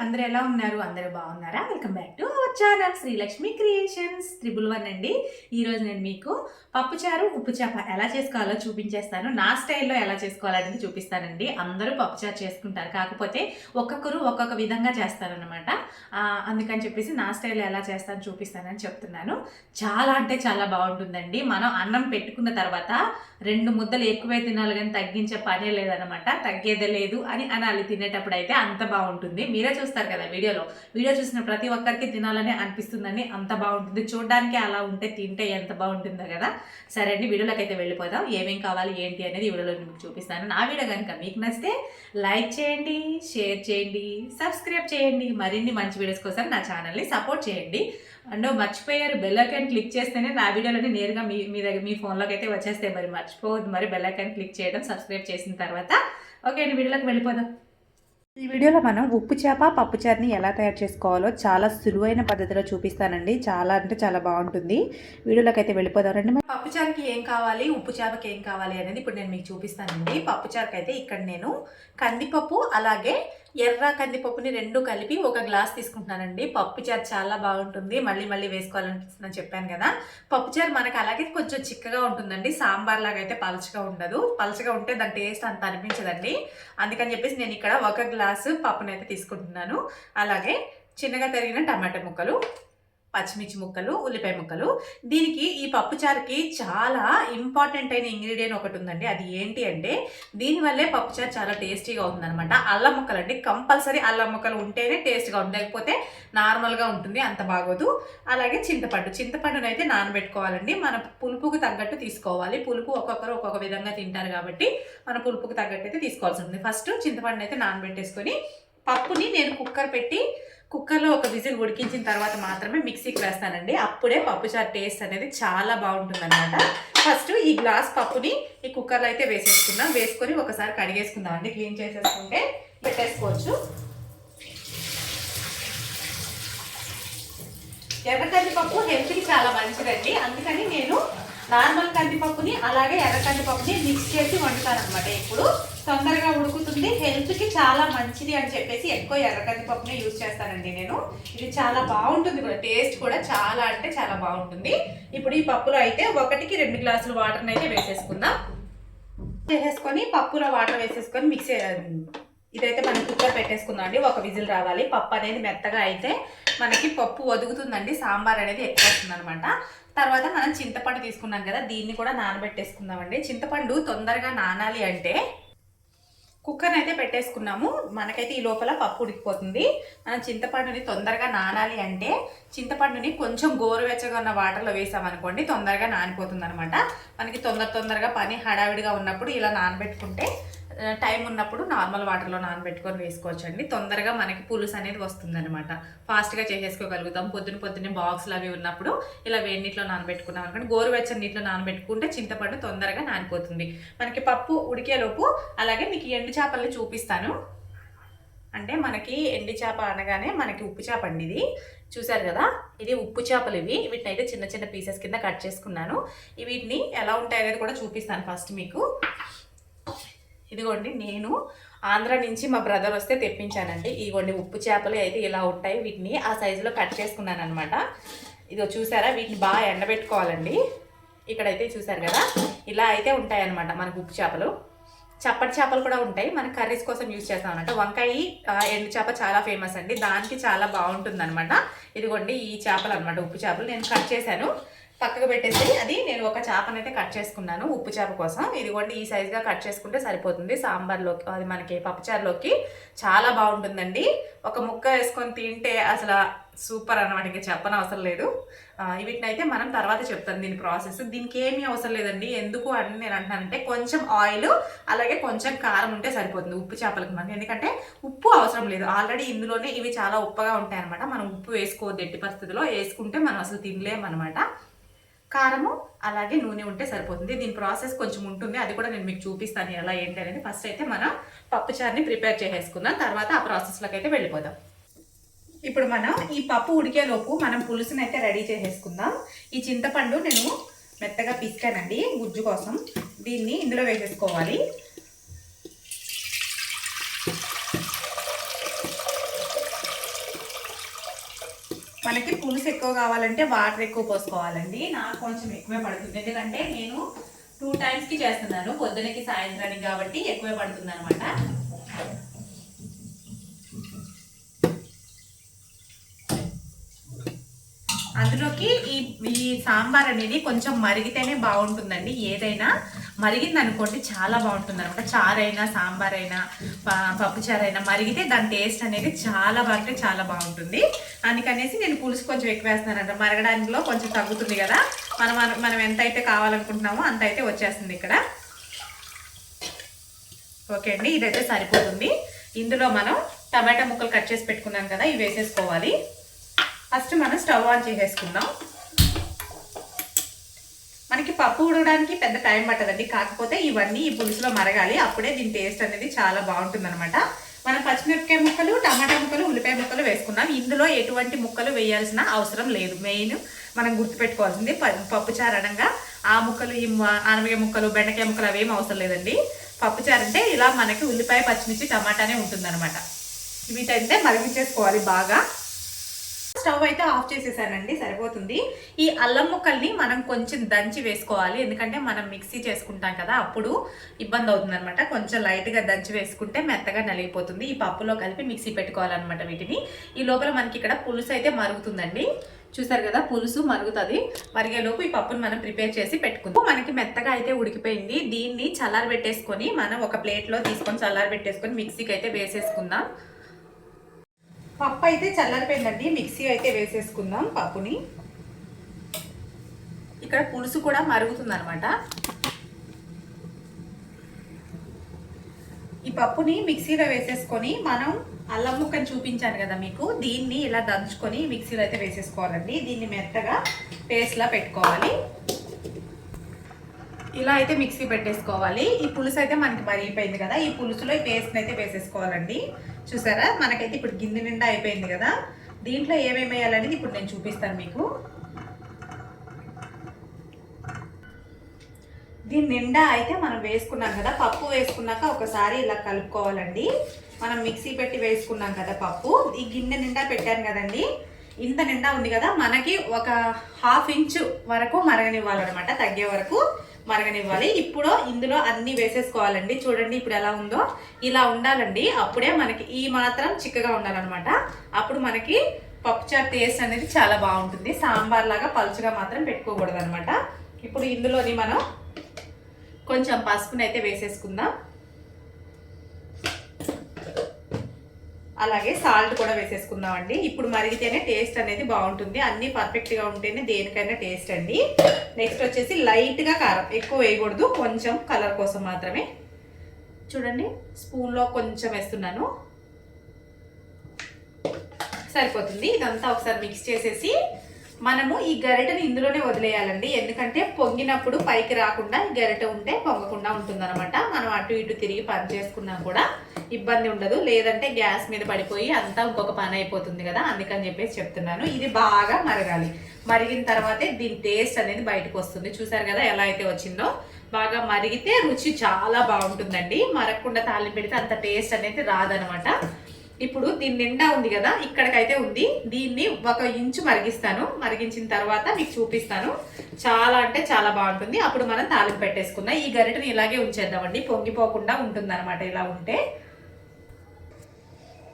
అందరూ ఎలా ఉన్నారు? అందరూ బాగున్నారా? Welcome back to our channel Srilakshmi creations 111 అండి. ఈరోజు నేను మీకు పప్పుచారు ఉప్పు చేప ఎలా చేసుకోవాలో చూపించేస్తాను. నా స్టైల్లో ఎలా చేసుకోవాలనేది చూపిస్తానండి. అందరూ పప్పుచారు చేసుకుంటారు, కాకపోతే ఒక్కొక్కరు ఒక్కొక్క విధంగా చేస్తారనమాట. అందుకని చెప్పేసి నా స్టైల్లో ఎలా చేస్తాను చూపిస్తానని చెప్తున్నాను. చాలా అంటే చాలా బాగుంటుందండి. మనం అన్నం పెట్టుకున్న తర్వాత 2 ముద్దలు ఎక్కువే తినాలి కానీ తగ్గించే పనే లేదనమాట. తగ్గేదే లేదు అని అనాలి తినేటప్పుడు. అయితే అంత బాగుంటుంది. మీరే చూస్తారు కదా వీడియో చూసిన ప్రతి ఒక్కరికి తినాలని అనిపిస్తుందని. అంత బాగుంటుంది. చూడడానికి అలా ఉంటే తింటే ఎంత బాగుంటుందో కదా. సరే అండి, వీడియోలోకి అయితే వెళ్ళిపోదాం. ఏమేం కావాలి ఏంటి అనేది ఈ వీడియోలో మీకు చూపిస్తాను. నా వీడియో కనుక మీకు నచ్చితే లైక్ చేయండి, షేర్ చేయండి, సబ్స్క్రైబ్ చేయండి. మరిన్ని మంచి వీడియోస్ కోసం నా ఛానల్ని సపోర్ట్ చేయండి. అండ్ మర్చిపోయారు, బెల్ ఐకాన్ క్లిక్ చేస్తేనే నా వీడియోలని నేరుగా మీ ఫోన్లోకి అయితే వచ్చేస్తాయి. మరి మర్చిపోవద్దు, మరి బెల్ ఐకాన్ క్లిక్ చేయడం, సబ్స్క్రైబ్ చేసిన తర్వాత. ఓకే అండి, వీడియోలోకి వెళ్ళిపోదాం. ఈ వీడియోలో మనం ఉప్పు చేప పప్పుచారుని ఎలా తయారు చేసుకోవాలో చాలా సులువైన పద్ధతిలో చూపిస్తానండి. చాలా అంటే చాలా బాగుంటుంది. వీడియోలోకి అయితే వెళ్ళిపోదామండి. పప్పుచారుకి ఏం కావాలి, ఉప్పు చేపకి ఏం కావాలి అనేది ఇప్పుడు నేను మీకు చూపిస్తానండి. పప్పుచారుకి అయితే ఇక్కడ నేను కందిపప్పు అలాగే ఎర్ర కందిపప్పుని 2 కలిపి 1 గ్లాస్ తీసుకుంటున్నానండి. పప్పుచారు చాలా బాగుంటుంది. మళ్ళీ వేసుకోవాలనిపిస్తుందని చెప్పాను కదా. పప్పుచారు మనకి అలాగే కొంచెం చిక్కగా ఉంటుందండి. సాంబార్ లాగా అయితే పలచగా ఉండదు. పలచగా ఉంటే దాని టేస్ట్ అంత అనిపించదండి. అందుకని చెప్పేసి నేను ఇక్కడ 1 గ్లాసు పప్పునైతే తీసుకుంటున్నాను. అలాగే చిన్నగా తరిగిన టమాటా ముక్కలు, పచ్చిమిర్చి ముక్కలు, ఉల్లిపాయ ముక్కలు. దీనికి ఈ పప్పుచారుకి చాలా ఇంపార్టెంట్ అయిన ఇంగ్రీడియంట్ ఒకటి ఉందండి. అది ఏంటి అంటే దీనివల్లే పప్పుచారు చాలా టేస్టీగా ఉంటుందన్నమాట. అల్లం ముక్కలు అండి. కంపల్సరీ అల్లం ముక్కలు ఉంటేనే టేస్ట్గా ఉంటుంది, లేకపోతే నార్మల్గా ఉంటుంది, అంత బాగోదు. అలాగే చింతపండును అయితే నానబెట్టుకోవాలండి. మన పులుపుకు తగ్గట్టు తీసుకోవాలి. పులుపు ఒక్కొక్కరు ఒక్కొక్క విధంగా తింటారు కాబట్టి మన పులుపుకు తగ్గట్టు అయితే తీసుకోవాల్సి ఉంటుంది. ఫస్ట్ చింతపండును అయితే నానబెట్టేసుకొని పప్పుని నేను కుక్కర్లో 1 విజిల్ ఉడికించిన తర్వాత మాత్రమే మిక్సీకి వేస్తానండి. అప్పుడే పప్పుచారు టేస్ట్ అనేది చాలా బాగుంటుంది అనమాట. ఫస్ట్ ఈ గ్లాస్ పప్పుని ఈ కుక్కర్లో అయితే వేసేసుకుందాం. వేసుకొని ఒకసారి కడిగేసుకుందాం అండి. క్లీన్ చేసేసుకుంటే పెట్టేసుకోవచ్చు. ఎర్ర కందిపప్పు హెల్త్కి చాలా మంచిదండి. అందుకని నేను నార్మల్ కందిపప్పుని అలాగే ఎర్ర కందిపప్పుని మిక్స్ చేసి వండుతాను అనమాట. ఇప్పుడు తొందరగా ఉడుకుతుంది, హెల్త్కి చాలా మంచిది అని చెప్పేసి ఎక్కువ ఎర్ర కందిపప్పుని యూజ్ చేస్తానండి నేను. ఇది చాలా బాగుంటుంది కూడా, టేస్ట్ కూడా చాలా అంటే చాలా బాగుంటుంది. ఇప్పుడు ఈ పప్పులో అయితే 1కి 2 గ్లాసులు వాటర్ని అయితే వేసేసుకుందాం. చేసేసుకొని పప్పులో వాటర్ వేసేసుకొని మిక్స్ ఇదైతే మనం కుక్కర్ పెట్టేసుకుందాం అండి. 1 విజిల్ రావాలి. పప్పు అనేది మెత్తగా అయితే మనకి పప్పు ఒదుగుతుందండి. సాంబార్ అనేది ఎక్కువ వస్తుంది అనమాట. తర్వాత మనం చింతపండు తీసుకున్నాం కదా, దీన్ని కూడా నానబెట్టేసుకుందామండి. చింతపండు తొందరగా నానాలి అంటే కుక్కర్ని అయితే పెట్టేసుకున్నాము. మనకైతే ఈ లోపల పప్పు ఉడికిపోతుంది. మనం చింతపండుని తొందరగా నానాలి అంటే చింతపండుని కొంచెం గోరువెచ్చగా ఉన్న వాటర్లో వేసామనుకోండి, తొందరగా నానిపోతుంది అనమాట. మనకి తొందరగా పని హడావిడిగా ఉన్నప్పుడు ఇలా నానబెట్టుకుంటే, టైం ఉన్నప్పుడు నార్మల్ వాటర్లో నానబెట్టుకొని వేసుకోవచ్చండి. తొందరగా మనకి పులుసు అనేది వస్తుంది అనమాట. ఫాస్ట్గా చేసేసుకోగలుగుతాం. పొద్దున్నే బాక్సులు అవి ఉన్నప్పుడు ఇలా వేడి నీటిలో నానబెట్టుకున్నాం అనుకోండి. గోరువెచ్చని నీటిలో నానబెట్టుకుంటే చింతపండు తొందరగా నానిపోతుంది. మనకి పప్పు ఉడికేలోపు అలాగే మీకు ఎండు చేపల్ని చూపిస్తాను. అంటే మనకి ఎండు చేప అనగానే మనకి ఉప్పు చేప అండి. ఇది చూసారు కదా, ఇది ఉప్పు చేపలు. వీటిని అయితే చిన్న చిన్న పీసెస్ కింద కట్ చేసుకున్నాను. వీటిని ఎలా ఉంటాయనేది కూడా చూపిస్తాను ఫస్ట్ మీకు. ఇదిగోండి, నేను ఆంధ్ర నుంచి మా బ్రదర్ వస్తే తెప్పించానండి. ఇదిగోండి ఉప్పు చేపలు అయితే ఇలా ఉంటాయి. వీటిని ఆ సైజులో కట్ చేసుకున్నాను అనమాట. ఇదో చూసారా, వీటిని బాగా ఎండబెట్టుకోవాలండి. ఇక్కడైతే చూసారు కదా, ఇలా అయితే ఉంటాయి అనమాట మనకు ఉప్పు చేపలు. చప్పటి చేపలు కూడా ఉంటాయి, మన కర్రీస్ కోసం యూజ్ చేస్తాం అనమాట. వంకాయ ఎండు చేప చాలా ఫేమస్ అండి, దానికి చాలా బాగుంటుంది అనమాట. ఇదిగోండి ఈ చేపలు అనమాట, ఉప్పు చేపలు. నేను కట్ చేశాను, పక్కకు పెట్టేసి అది నేను ఒక చేపనైతే కట్ చేసుకున్నాను ఉప్పు చేప కోసం. ఇదిగోండి ఈ సైజుగా కట్ చేసుకుంటే సరిపోతుంది. సాంబార్లోకి, అది మనకి పప్పుచారులోకి చాలా బాగుంటుందండి. ఒక ముక్క వేసుకొని తింటే అసలు సూపర్ అనమాట, ఇంకా చెప్పనవసరం లేదు. వీటిని అయితే మనం తర్వాత చెప్తాను దీని ప్రాసెస్. దీనికి ఏమీ అవసరం లేదండి. ఎందుకు అని నేను అంటానంటే కొంచెం ఆయిల్ అలాగే కొంచెం కారం ఉంటే సరిపోతుంది ఉప్పు చేపలకి మనకి. ఎందుకంటే ఉప్పు అవసరం లేదు, ఆల్రెడీ ఇందులోనే ఇవి చాలా ఉప్పగా ఉంటాయి అనమాట. మనం ఉప్పు వేసుకోవద్దు ఎట్టి పరిస్థితుల్లో. వేసుకుంటే మనం అసలు తినలేమన్నమాట. కారము అలాగే నూనె ఉంటే సరిపోతుంది. దీని ప్రాసెస్ కొంచెం ఉంటుంది, అది కూడా నేను మీకు చూపిస్తాను ఎలా ఏంటి అనేది. ఫస్ట్ అయితే మనం పప్పుచారుని ప్రిపేర్ చేసేసుకుందాం, తర్వాత ఆ ప్రాసెస్లోకి అయితే వెళ్ళిపోదాం. ఇప్పుడు మనం ఈ పప్పు ఉడికేలోపు మనం పులుసుని అయితే రెడీ చేసేసుకుందాం. ఈ చింతపండు నేను మెత్తగా పిసికానండి గుజ్జు కోసం. దీన్ని ఇందులో వేసేసుకోవాలి. మనకి పులుసు ఎక్కువ కావాలంటే వాటర్ ఎక్కువ పోసుకోవాలండి. నాకు కొంచెం ఎక్కువే పడుతుంది, ఎందుకంటే నేను 2 టైమ్స్కి చేస్తున్నాను, పొద్దునకి సాయంత్రానికి, కాబట్టి ఎక్కువే పడుతుంది అనమాట. అందులోకి ఈ సాంబార్ అనేది కొంచెం మరిగితేనే బాగుంటుందండి. ఏదైనా మరిగింది అనుకోండి చాలా బాగుంటుంది అనమాట. చారైనా సాంబార్ అయినా పప్పుచారు అయినా మరిగితే దాని టేస్ట్ అనేది చాలా బాగా చాలా బాగుంటుంది. అందుకనేసి నేను పులుసు కొంచెం ఎక్కువ వేస్తున్నానంట. మరగడానికిలో కొంచెం తగ్గుతుంది కదా, మనం ఎంత అయితే కావాలనుకుంటున్నామో అంత అయితే వచ్చేస్తుంది ఇక్కడ. ఓకే అండి, ఇదైతే సరిపోతుంది. ఇందులో మనం టమాటా ముక్కలు కట్ చేసి పెట్టుకున్నాం కదా, ఇవి వేసేసుకోవాలి. ఫస్ట్ మనం స్టవ్ ఆన్ చేసేసుకుందాం. మనకి పప్పు ఉడకడానికి పెద్ద టైం పట్టదండి, కాకపోతే ఇవన్నీ ఈ పులుసులో మరగాలి, అప్పుడే దీని టేస్ట్ అనేది చాలా బాగుంటుంది అనమాట. మనం పచ్చిమిరపకాయ ముక్కలు, టమాటా ముక్కలు, ఉల్లిపాయ ముక్కలు వేసుకున్నాం. ఇందులో ఎటువంటి ముక్కలు వేయాల్సిన అవసరం లేదు. మెయిన్ మనం గుర్తుపెట్టుకోవాల్సింది, పప్పుచారు అనగా ఆ ముక్కలు, ఈ ఆనపకాయ ముక్కలు, బెండకాయ ముక్కలు అవేం అవసరం లేదండి. పప్పుచారు అంటే ఇలా మనకి ఉల్లిపాయ, పచ్చిమిర్చి, టమాటానే ఉంటుంది అనమాట. వీటైతే మరిగించేసుకోవాలి బాగా. స్టవ్ అయితే ఆఫ్ చేసేసానండి, సరిపోతుంది. ఈ అల్లం ముక్కల్ని మనం కొంచెం దంచి వేసుకోవాలి, ఎందుకంటే మనం మిక్సీ చేసుకుంటాం కదా, అప్పుడు ఇబ్బంది అవుతుంది అనమాట. కొంచెం లైట్గా దంచి వేసుకుంటే మెత్తగా నలిగిపోతుంది. ఈ పప్పులో కలిపి మిక్సీ పెట్టుకోవాలన్నమాట వీటిని. ఈ లోపల మనకి ఇక్కడ పులుసు అయితే మరుగుతుందండి. చూసారు కదా, పులుసు మరుగుతుంది. మరిగేలోపు ఈ పప్పును మనం ప్రిపేర్ చేసి పెట్టుకుందాం. మనకి మెత్తగా అయితే ఉడికిపోయింది. దీన్ని చల్లారబెట్టేసుకొని మనం ఒక ప్లేట్లో తీసుకొని చల్లారబెట్టేసుకొని మిక్సీకి అయితే వేసేసుకుందాం. పప్పు అయితే చల్లారిపోయిందండి, మిక్సీ అయితే వేసేసుకుందాం పప్పుని. ఇక్కడ పులుసు కూడా మరుగుతుంది అనమాట. ఈ పప్పుని మిక్సీలో వేసేసుకొని మనం అల్లం ముక్కని చూపించాను కదా మీకు, దీన్ని ఇలా దంచుకొని మిక్సీలో అయితే వేసేసుకోవాలండి. దీన్ని మెత్తగా పేస్ట్లా పెట్టుకోవాలి. ఇలా అయితే మిక్సీ పెట్టేసుకోవాలి. ఈ పులుసు అయితే మనకి మరిగిపోయింది కదా, ఈ పులుసులో ఈ పేస్ట్ని అయితే వేసేసుకోవాలండి. చూసారా, మనకైతే ఇప్పుడు గిన్నె నిండా అయిపోయింది కదా. దీంట్లో ఏమేమి వేయాలనేది ఇప్పుడు నేను చూపిస్తాను మీకు. దీని నిండా అయితే మనం వేసుకున్నాం కదా, పప్పు వేసుకున్నాక ఒకసారి ఇలా కలుపుకోవాలండి. మనం మిక్సీ పెట్టి వేసుకున్నాం కదా పప్పు, ఈ గిన్నె నిండా పెట్టాను కదండి, ఇంత నిండా ఉంది కదా, మనకి ఒక 1/2 ఇంచు వరకు మరగనివ్వాలన్నమాట, తగ్గే వరకు మరగనివ్వాలి. ఇప్పుడు ఇందులో అన్ని వేసేసుకోవాలండి. చూడండి ఇప్పుడు ఎలా ఉందో, ఇలా ఉండాలండి. అప్పుడే మనకి ఈ మాత్రం చిక్కగా ఉండాలన్నమాట. అప్పుడు మనకి పప్పుచారు టేస్ట్ అనేది చాలా బాగుంటుంది. సాంబార్ లాగా పలుచగా మాత్రం పెట్టుకోకూడదు అనమాట. ఇప్పుడు ఇందులోని మనం కొంచెం పసుపుని అయితే వేసేసుకుందాం. అలాగే సాల్ట్ కూడా వేసేసుకుందాం అండి. ఇప్పుడు మరిగితేనే టేస్ట్ అనేది బాగుంటుంది. అన్నీ పర్ఫెక్ట్గా ఉంటేనే దేనికైనా టేస్ట్ అండి. నెక్స్ట్ వచ్చేసి లైట్గా కారం, ఎక్కువ వేయకూడదు, కొంచెం కలర్ కోసం మాత్రమే. చూడండి స్పూన్లో కొంచెం వేస్తున్నాను, సరిపోతుంది. ఇదంతా ఒకసారి మిక్స్ చేసేసి మనము ఈ గరిటెని ఇందులోనే వదిలేయాలండి. ఎందుకంటే పొంగినప్పుడు పైకి రాకుండా ఈ గరిటె ఉంటే పొంగకుండా ఉంటుందన్నమాట. మనం అటు ఇటు తిరిగి పని చేసుకున్నా కూడా ఇబ్బంది ఉండదు, లేదంటే గ్యాస్ మీద పడిపోయి అంతా ఇంకొక పని అయిపోతుంది కదా, అందుకని చెప్పేసి చెప్తున్నాను. ఇది బాగా మరగాలి. మరిగిన తర్వాతే దీని టేస్ట్ అనేది బయటకు వస్తుంది. చూసారు కదా ఎలా అయితే వచ్చిందో. బాగా మరిగితే రుచి చాలా బాగుంటుందండి. మరగకుండా తాలింపు పెడితే అంత టేస్ట్ అనేది రాదనమాట. ఇప్పుడు దీని నిండా ఉంది కదా, ఇక్కడికైతే ఉంది. దీన్ని 1 ఇంచు మరిగిస్తాను. మరిగించిన తర్వాత మీకు చూపిస్తాను. చాలా అంటే చాలా బాగుంటుంది. అప్పుడు మనం తాలింపు పెట్టేసుకుందాం. ఈ గరిటెని ఇలాగే ఉంచేద్దామండి, పొంగిపోకుండా ఉంటుంది అనమాట. ఇలా ఉంటే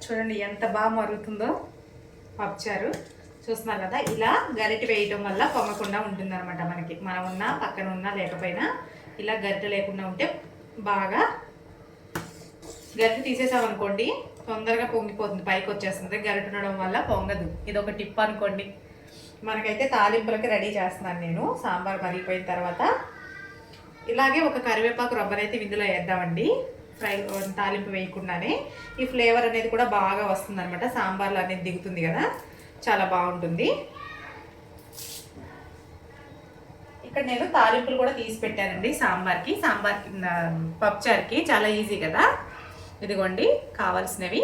చూడండి ఎంత బాగా మరుగుతుందో పప్పుచారు. చూస్తున్నారు కదా, ఇలా గరిటె వేయడం వల్ల పొంగకుండా ఉంటుంది అనమాట. మనకి మనం ఉన్నా పక్కన ఉన్నా లేకపోయినా ఇలా గరిటె లేకుండా ఉంటే బాగా, గరిటె తీసేసామనుకోండి తొందరగా పొంగిపోతుంది, పైకి వచ్చేస్తుంది. గరిటె ఉండడం వల్ల పొంగదు. ఇది ఒక టిప్ అనుకోండి. మనకైతే తాలింపులకి రెడీ చేస్తున్నాను నేను. సాంబార్ మరిగిపోయిన తర్వాత ఇలాగే ఒక కరివేపాకు రబ్బర్ అయితే ఇందులో వేద్దామండి. ఫ్రై తాలింపు వేయకుండానే ఈ ఫ్లేవర్ అనేది కూడా బాగా వస్తుంది అనమాట. సాంబార్లో అనేది దిగుతుంది కదా, చాలా బాగుంటుంది. ఇక్కడ నేను తాలింపులు కూడా తీసి పెట్టానండి సాంబార్కి. పప్పుచారుకి చాలా ఈజీ కదా. ఇదిగోండి కావాల్సినవి: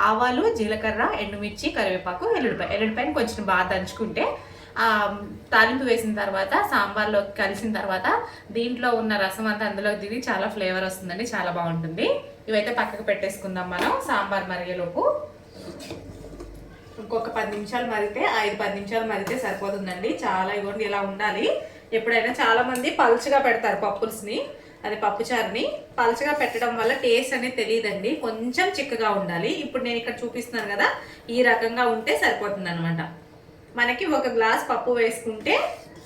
ఆవాలు, జీలకర్ర, ఎండుమిర్చి, కరివేపాకు, ఎల్లుడిపాయని కొంచెం బాగా దంచుకుంటే తాలింపు వేసిన తర్వాత సాంబార్లో కలిసిన తర్వాత దీంట్లో ఉన్న రసం అంతా అందులో దిగి చాలా ఫ్లేవర్ వస్తుందండి, చాలా బాగుంటుంది. ఇవైతే పక్కకు పెట్టేసుకుందాం మనం సాంబార్ మరిగేలోపు. ఇంకొక 10 నిమిషాలు మరిగితే 5-10 నిమిషాలు మరిగితే సరిపోతుందండి. చాలా ఇవ్వండి ఇలా ఉండాలి. ఎప్పుడైనా చాలా మంది పలుచగా పెడతారు పప్పుల్స్ని, అది పప్పుచారుని పలుచగా పెట్టడం వల్ల టేస్ట్ అనేది తెలియదండి. కొంచెం చిక్కగా ఉండాలి. ఇప్పుడు నేను ఇక్కడ చూపిస్తున్నాను కదా, ఈ రకంగా ఉంటే సరిపోతుంది అనమాట. మనకి 1 గ్లాస్ పప్పు వేసుకుంటే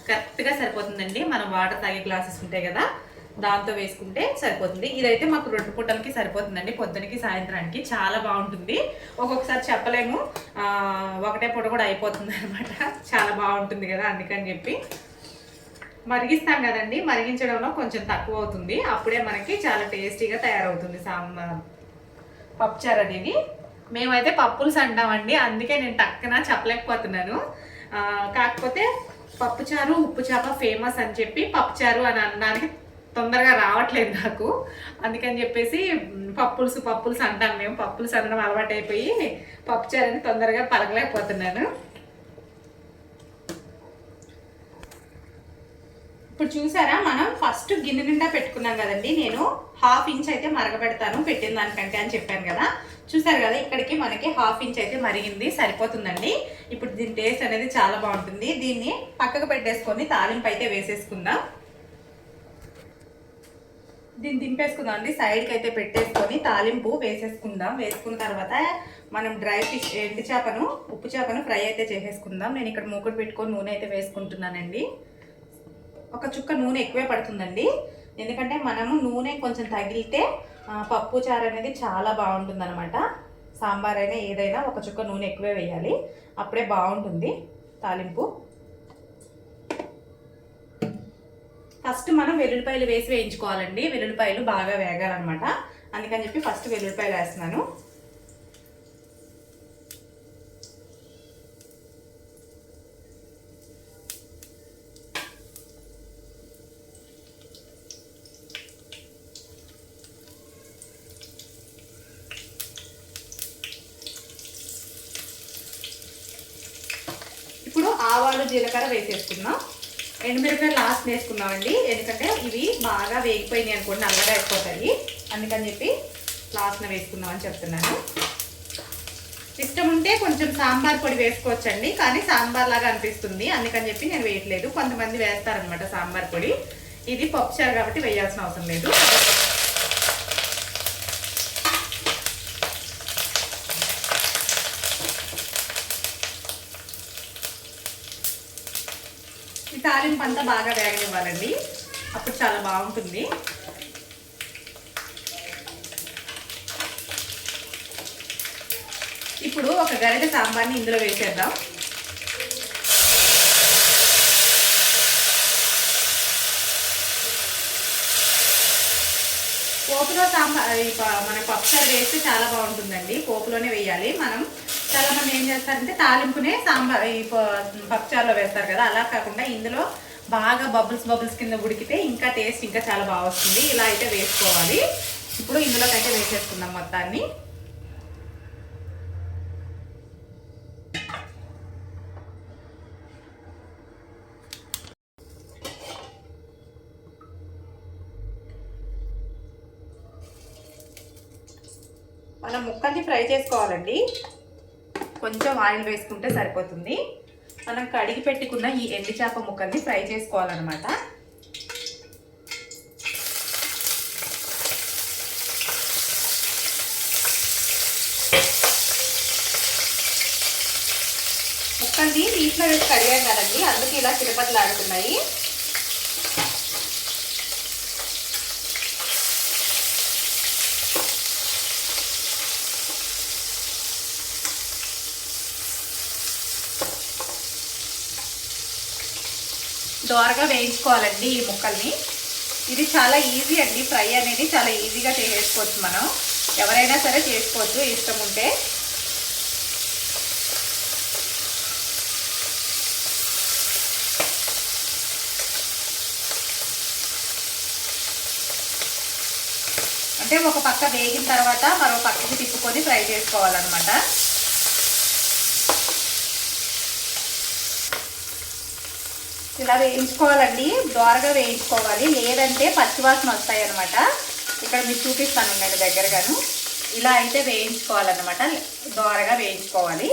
కరెక్ట్గా సరిపోతుందండి. మనం వాటర్ తాగే గ్లాసెస్ ఉంటాయి కదా, దాంతో వేసుకుంటే సరిపోతుంది. ఇదైతే మాకు 2 పూటలకి సరిపోతుందండి, పొద్దునకి సాయంత్రానికి. చాలా బాగుంటుంది. ఒక్కొక్కసారి చెప్పలేము, ఒకటే పూట కూడా అయిపోతుంది అనమాట. చాలా బాగుంటుంది కదా, అందుకని చెప్పి మరిగిస్తాం కదండి. మరిగించడంలో కొంచెం తక్కువ అవుతుంది, అప్పుడే మనకి చాలా టేస్టీగా తయారవుతుంది సాంబార్ పప్పుచారు అనేది. మేమైతే పప్పుల్స్ అంటామండి, అందుకే నేను టక్కున చెప్పలేకపోతున్నాను. కాకపోతే పప్పుచారు ఉప్పు చేప ఫేమస్ అని చెప్పి పప్పుచారు అని అనడానికి తొందరగా రావట్లేదు నాకు. అందుకని చెప్పేసి పప్పుల్స్ అంటాం మేము. పప్పుల్స్ అనడం అలవాటు అయిపోయి పప్పుచారు అని తొందరగా పలకలేకపోతున్నాను. ఇప్పుడు చూసారా, మనం ఫస్ట్ గిన్నె నిండా పెట్టుకున్నాం కదండి. నేను 1/2 ఇంచ్ అయితే మరగబెడతాను పెట్టిన దానికంటే అని చెప్పాను కదా. చూసారు కదా, ఇక్కడికి మనకి 1/2 ఇంచ్ అయితే మరిగింది, సరిపోతుందండి. ఇప్పుడు దీని టేస్ట్ అనేది చాలా బాగుంటుంది. దీన్ని పక్కకు పెట్టేసుకొని తాలింపు అయితే వేసేసుకుందాం. దీన్ని దింపేసుకుందాం అండి, సైడ్కి అయితే పెట్టేసుకొని తాలింపు వేసేసుకుందాం. వేసుకున్న తర్వాత మనం డ్రై ఫిష్ ఎండు చేపను ఉప్పు చేపను ఫ్రై అయితే చేసేసుకుందాం. నేను ఇక్కడ మూకుడు పెట్టుకొని నూనె అయితే వేసుకుంటున్నానండి. ఒక చుక్క నూనె ఎక్కువే పడుతుందండి, ఎందుకంటే మనము నూనె కొంచెం తగిలితే పప్పు చారు అనేది చాలా బాగుంటుంది అనమాట. సాంబార్ అయినా ఏదైనా ఒక చుక్క నూనె ఎక్కువే వేయాలి, అప్పుడే బాగుంటుంది తాలింపు. ఫస్ట్ మనం వెల్లుల్లిపాయలు వేసి వేయించుకోవాలండి. వెల్లుల్లిపాయలు బాగా వేగాలన్నమాట, అందుకని చెప్పి ఫస్ట్ వెల్లుల్లిపాయలు వేస్తున్నాను. ఇప్పుడు ఆవాలు జీలకర్ర వేసేసుకుందాం. ఎండుమిరపకాయలు లాస్ట్ వేసుకున్నామండి, ఎందుకంటే ఇవి బాగా వేగిపోయినాయి అనుకోండి నల్లగా అయిపోతాయి, అందుకని చెప్పి లాస్ట్న వేసుకుందామని చెప్తున్నాను. ఇష్టం ఉంటే కొంచెం సాంబార్ పొడి వేసుకోవచ్చండి, కానీ సాంబార్ లాగా అనిపిస్తుంది, అందుకని చెప్పి నేను వేయట్లేదు. కొంతమంది వేస్తారనమాట సాంబార్ పొడి. ఇది పప్పుచారు కాబట్టి వేయాల్సిన అవసరం లేదు. ఈ తాలింపు అంతా బాగా వేగనివ్వాలండి, అప్పుడు చాలా బాగుంటుంది. ఇప్పుడు ఒక గరిటె సాంబార్ని ఇందులో వేసేద్దాం. పోపులో మన పప్పుచారు వేస్తే చాలా బాగుంటుందండి, పోపులోనే వేయాలి. మనం చాలా మంది ఏం చేస్తారంటే తాలింపునే సాంబార్ ఈ పప్పుచారులో వేస్తారు కదా, అలా కాకుండా ఇందులో బాగా బబుల్స్ కింద ఉడికితే ఇంకా టేస్ట్ ఇంకా చాలా బాగా వస్తుంది. ఇలా అయితే వేసుకోవాలి. ఇప్పుడు ఇందులోకైతే వేసేసుకుందాం మొత్తాన్ని. మనం ముక్కల్ని ఫ్రై చేసుకోవాలండి, కొంచెం ఆయిల్ వేసుకుంటే సరిపోతుంది. మనం కడిగి పెట్టుకున్న ఈ ఎండు చేప ముక్కల్ని ఫ్రై చేసుకోవాలన్నమాట. ముక్కల్ని నీటిలో వేసి కడిగాం కదండి, అందుకే ఇలా చిటపటలాడుతున్నాయి. దోరగా వేయించుకోవాలండి ఈ ముక్కల్ని. ఇది చాలా ఈజీ అండి, ఫ్రై అనేది చాలా ఈజీగా చేసుకోవచ్చు. మనం ఎవరైనా సరే చేసుకోవచ్చు ఇష్టం ఉంటే. అంటే ఒక పక్క వేగిన తర్వాత మరో పక్కకి తిప్పుకొని ఫ్రై చేసుకోవాలన్నమాట. ఇలా వేయించుకోవాలండి, దోరగా వేయించుకోవాలి, లేదంటే పచ్చివాసన వస్తాయి అన్నమాట. ఇక్కడ మీకు చూపిస్తాను నేను దగ్గరగాను. ఇలా అయితే వేయించుకోవాలన్నమాట, దోరగా వేయించుకోవాలి.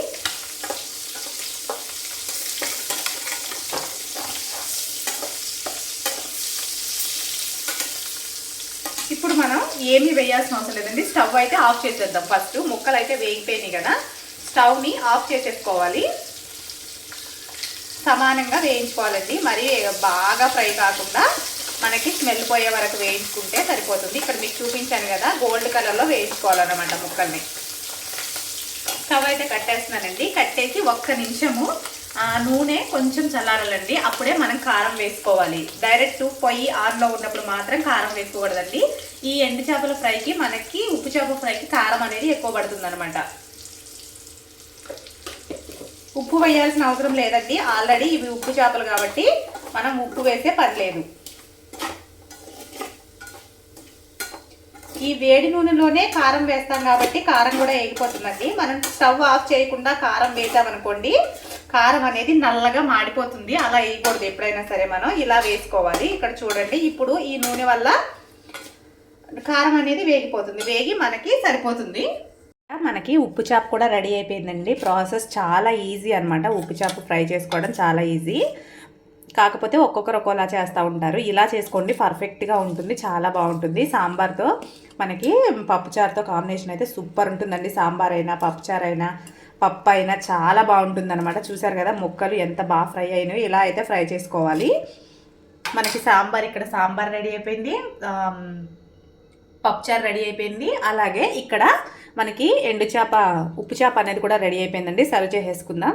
ఏమీ వేయాల్సిన అవసరం లేదండి. స్టవ్ అయితే ఆఫ్ చేసేద్దాం. ఫస్ట్ ముక్కలు అయితే వేగిపోయినాయి కదా, స్టవ్ని ఆఫ్ చేసేసుకోవాలి. సమానంగా వేయించుకోవాలండి, మరి బాగా ఫ్రై కాకుండా మనకి స్మెల్ పోయే వరకు వేయించుకుంటే సరిపోతుంది. ఇక్కడ మీకు చూపించాను కదా, గోల్డ్ కలర్లో వేయించుకోవాలన్నమాట ముక్కల్ని. స్టవ్ అయితే కట్టేస్తున్నానండి. కట్టేసి ఒక్క నిమిషము నూనె కొంచెం చల్లారాలండి, అప్పుడే మనం కారం వేసుకోవాలి. డైరెక్ట్ పొయ్యి ఆన్లో ఉన్నప్పుడు మాత్రం కారం వేసుకోకూడదండి. ఈ ఎండు చేపల ఫ్రైకి మనకి ఉప్పు చేపల ఫ్రైకి కారం అనేది ఎక్కువ పడుతుంది అనమాట. ఉప్పు వేయాల్సిన అవసరం లేదండి, ఆల్రెడీ ఇవి ఉప్పు చేపలు కాబట్టి మనం ఉప్పు వేసే పని లేదు. ఈ వేడి నూనెలోనే కారం వేస్తాం కాబట్టి కారం కూడా వేగిపోతుందండి. మనం స్టవ్ ఆఫ్ చేయకుండా కారం వేసామనుకోండి, కారం అనేది నల్లగా మాడిపోతుంది. అలా వేయకూడదు, ఎప్పుడైనా సరే మనం ఇలా వేసుకోవాలి. ఇక్కడ చూడండి, ఇప్పుడు ఈ నూనె వల్ల కారం అనేది వేగిపోతుంది, వేగి మనకి సరిపోతుంది. మనకి ఉప్పు చేప కూడా రెడీ అయిపోయిందండి. ప్రాసెస్ చాలా ఈజీ అనమాట. ఉప్పు చేప ఫ్రై చేసుకోవడం చాలా ఈజీ, కాకపోతే ఒక్కొక్కరు ఒక్కోలా చేస్తూ ఉంటారు. ఇలా చేసుకోండి, పర్ఫెక్ట్గా ఉంటుంది, చాలా బాగుంటుంది. సాంబార్తో మనకి పప్పుచారుతో కాంబినేషన్ అయితే సూపర్ ఉంటుందండి. సాంబార్ అయినా పప్పుచారు అయినా పప్పు అయినా చాలా బాగుంటుంది అనమాట. చూసారు కదా ముక్కలు ఎంత బాగా ఫ్రై అయినాయో, ఇలా అయితే ఫ్రై చేసుకోవాలి. మనకి సాంబార్, ఇక్కడ సాంబార్ రెడీ అయిపోయింది, పప్పుచారు రెడీ అయిపోయింది. అలాగే ఇక్కడ మనకి ఎండు చేప ఉప్పు చేప అనేది కూడా రెడీ అయిపోయిందండి. సర్వ్ చేసేసుకుందాం.